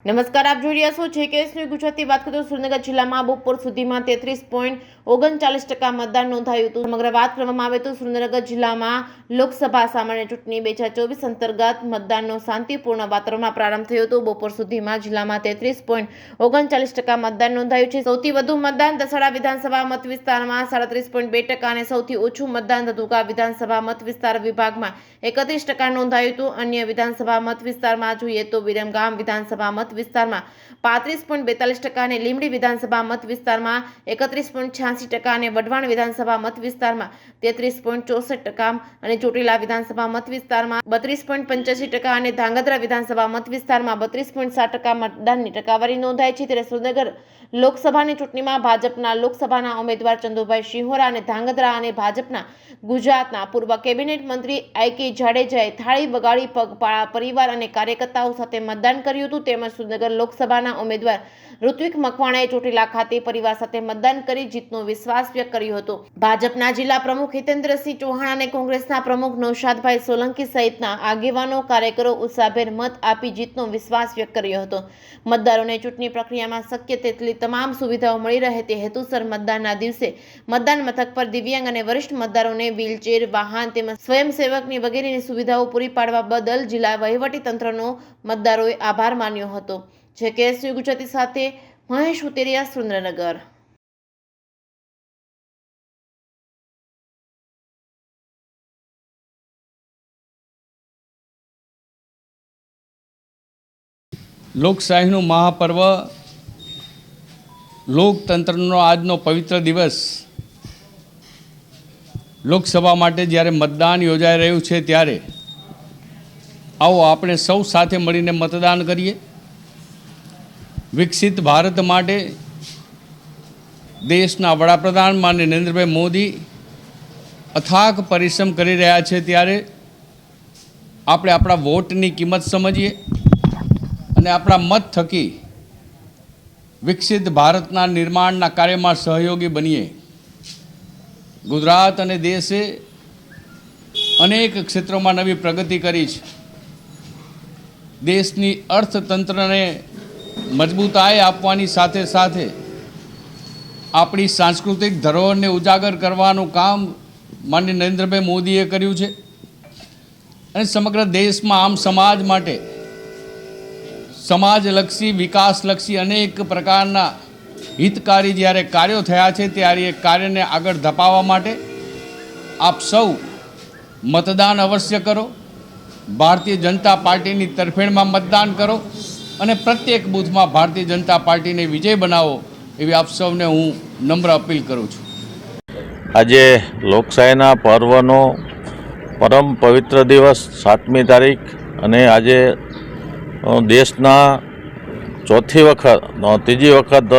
નમસ્કાર, આપ જોઈ રહ્યા છો જેકેએસની ગુજરાતી વાત કરીએ તો સુરેન્દ્રનગર જિલ્લામાં બપોર સુધીમાં 33.39% મતદાન નોંધાયું હતું। સમગ્ર વાત કરવામાં આવે તો સુરેન્દ્રનગર જિલ્લામાં લોકસભા સામાન્ય ચૂંટણી 2024 અંતર્ગત મતદાનનો શાંતિપૂર્ણ વાતાવરણમાં પ્રારંભ થયો હતો। બપોર સુધીમાં જિલ્લામાં 33.39% મતદાન નોંધાયું છે। સૌથી વધુ મતદાન દસાડા વિધાનસભા મત વિસ્તારમાં 37.2% અને સૌથી ઓછું મતદાન ધધુકા વિધાનસભા મત વિસ્તાર વિભાગમાં 31% નોંધાયું હતું। અન્ય વિધાનસભા મત વિસ્તારમાં જોઈએ તો વિરમગામ વિધાનસભા મત વિસ્તારમાં 35.42% અને લીંબડી વિધાનસભા મત વિસ્તારમાં 31.86% અને વઢવાણ વિધાનસભા મત વિસ્તારમાં 33.64% અને ચોટીલા વિધાનસભા મત વિસ્તારમાં 32.85% અને ધાંગધ્રા વિધાનસભા મત વિસ્તારમાં 32.7% મતદાનની ટકાવારી નોંધાઈ છે। ત્યારે સુરેન્દ્રનગર લોકસભાની ચૂંટણીમાં ભાજપના લોકસભાના ઉમેદવાર ચંદુભાઈ સિંહોરા અને ધાંગધ્રા અને ભાજપના ગુજરાતના પૂર્વ કેબિનેટ મંત્રી આઈ.કે. જાડેજાએ થાળી વગાડી પગપાળા પરિવાર અને કાર્યકર્તાઓ સાથે મતદાન કર્યું હતું। તેમજ સુરેન્દ્રનગર લોકસભાના ઉમેદવાર ઋત્વિક મકવાણાએ ચોટીલા ખાતે પરિવાર સાથે મતદાન કરી જીતનો વિશ્વાસ વ્યક્ત કર્યો હતો। ભાજપના જિલ્લા પ્રમુખ હિતેન્દ્રસિંહ ચૌહાણ અને કોંગ્રેસના પ્રમુખ નૌશાદભાઈ સોલંકી સહિતના આગેવાનો કાર્યકરો ઉત્સાહભેર મત આપી જીતનો વિશ્વાસ વ્યક્ત કર્યો હતો। મતદારોને ચૂંટણી પ્રક્રિયામાં શક્ય તેટલી તમામ સુવિધાઓ મળી રહે તે હેતુસર મતદાનના દિવસે મતદાન મથક પર દિવ્યાંગ અને વરિષ્ઠ મતદારોને વ્હીલચેર વાહન તેમજ સ્વયંસેવકની વગેરેની સુવિધાઓ પૂરી પાડવા બદલ જિલ્લા વહીવટી તંત્રનો મતદારોએ આભાર માન્યો હતો। જેકેએસની ગુજરાતી સાથે મહેશ ઉતેરિયા, સુરેન્દ્રનગર। લોકશાહીનું મહાપર્વ લોકતંત્રનો આજનો પવિત્ર દિવસ લોકસભા માટે જ્યારે મતદાન યોજાઈ રહ્યું છે ત્યારે આવો આપણે સૌ સાથે મળીને મતદાન કરીએ। વિકસિત ભારત માટે દેશના વડાપ્રધાન માનનીય નરેન્દ્રભાઈ મોદી અથાગ પરિશ્રમ કરી રહ્યા છે ત્યારે આપણે આપણા વોટની કિંમત સમજીએ અને આપણા મત થકી વિકસિત ભારતના નિર્માણના કાર્યમાં સહયોગી બનીએ। ગુજરાત અને દેશે અનેક ક્ષેત્રોમાં નવી પ્રગતિ કરી છે। દેશની અર્થતંત્રને મજબૂતાઈ આપવાની સાથે સાથે આપણી સાંસ્કૃતિક ધરોહરને ઉજાગર કરવાનું કામ માનનીય નરેન્દ્રભાઈ મોદીએ કર્યું છે અને સમગ્ર દેશમાં આમ સમાજ માટે સમાજલક્ષી વિકાસલક્ષી અનેક પ્રકારના હિતકારી જ્યારે કાર્યો થયા છે ત્યારે એ કાર્યને આગળ ધપાવવા માટે આપ સૌ મતદાન અવશ્ય કરો। ભારતીય જનતા પાર્ટીની તરફેણમાં મતદાન કરો અને પ્રત્યેક બૂથમાં ભારતીય જનતા પાર્ટીને વિજય બનાવો એવી આપ સૌને હું નમ્ર અપીલ કરું છું। આજે લોકશાહીના પર્વનો પરમ પવિત્ર દિવસ 7મી તારીખ અને આજે દેશના ત્રીજી વખત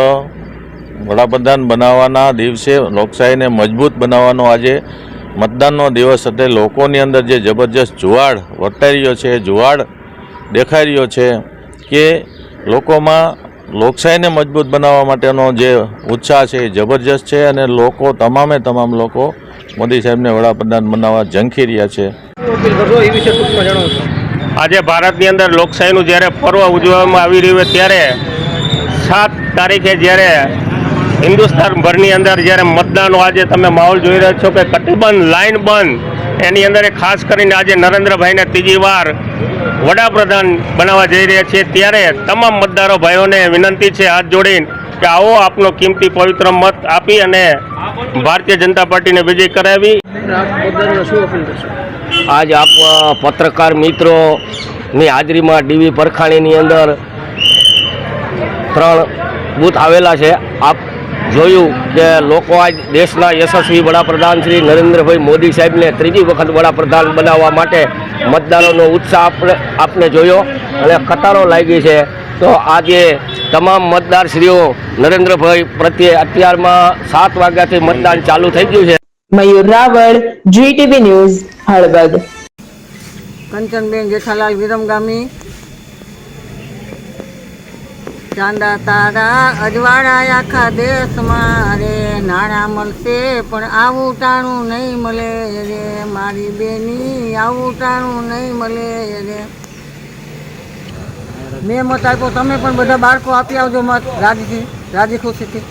વડાપ્રધાન બનાવવાના દિવસે લોકશાહીને મજબૂત બનાવવાનો આજે મતદાનનો દિવસ એટલે લોકોની અંદર જે જબરજસ્ત જુવાળ વર્તાઈ રહ્યો છે, જુવાળ દેખાઈ રહ્યો છે કે લોકોમાં લોકશાહીને મજબૂત બનાવવા માટેનો જે ઉત્સાહ છે એ જબરજસ્ત છે અને લોકો તમામ લોકો મોદી સાહેબને વડાપ્રધાન બનાવવા ઝંખી રહ્યા છે। આજે ભારતની અંદર લોકશાહીનું જ્યારે પર્વ ઉજવવામાં આવી રહ્યું છે ત્યારે 7 તારીખે જ્યારે હિન્દુસ્તાનભરની અંદર જ્યારે મતદાનનો આજે તમે માહોલ જોઈ રહ્યા છો કે કટિબંધ લાઈન બંધ એની અંદર ખાસ કરીને આજે નરેન્દ્રભાઈને ત્રીજી વાર વડાપ્રધાન બનાવવા જઈ રહ્યા છે ત્યારે તમામ મતદારો ભાઈઓને વિનંતી છે હાથ જોડીને કે આવો આપનો કિંમતી પવિત્ર મત આપી અને ભારતીય જનતા પાર્ટીને વિજય કરાવી। આજ આપ પત્રકાર મિત્રોની હાજરીમાં ડીવી પરખાણીની અંદર 3 બૂથ આવેલા છે। આપ જોયું કે લોકો આજ દેશના યશસ્વી વડાપ્રધાન શ્રી નરેન્દ્રભાઈ મોદી સાહેબને ત્રીજી વખત વડાપ્રધાન બનાવવા માટે મતદારોનો ઉત્સાહ આપને જોયો અને કતારો લાગી છે। તો આજે તમામ મતદારશ્રીઓ નરેન્દ્રભાઈ પ્રત્યે અત્યારમાં 7 વાગ્યાથી મતદાન ચાલુ થઈ ગયું છે। મયુર રાવળ, GTV ન્યૂઝ, હળવદ। કંચનબેન જેઠાલાલ વિરમગામી। ચાંદા તારા અજવાળા આખા દેશમાં રે, નાણાં મળશે પણ આવું ટાણું નહીં મળે રે, મારી બેની આવું ટાણું નહીં મળે રે। મેં મત આપ્યો, તમે પણ બધા બાળકો આપી આવજો મત રાજી ખુશીથી.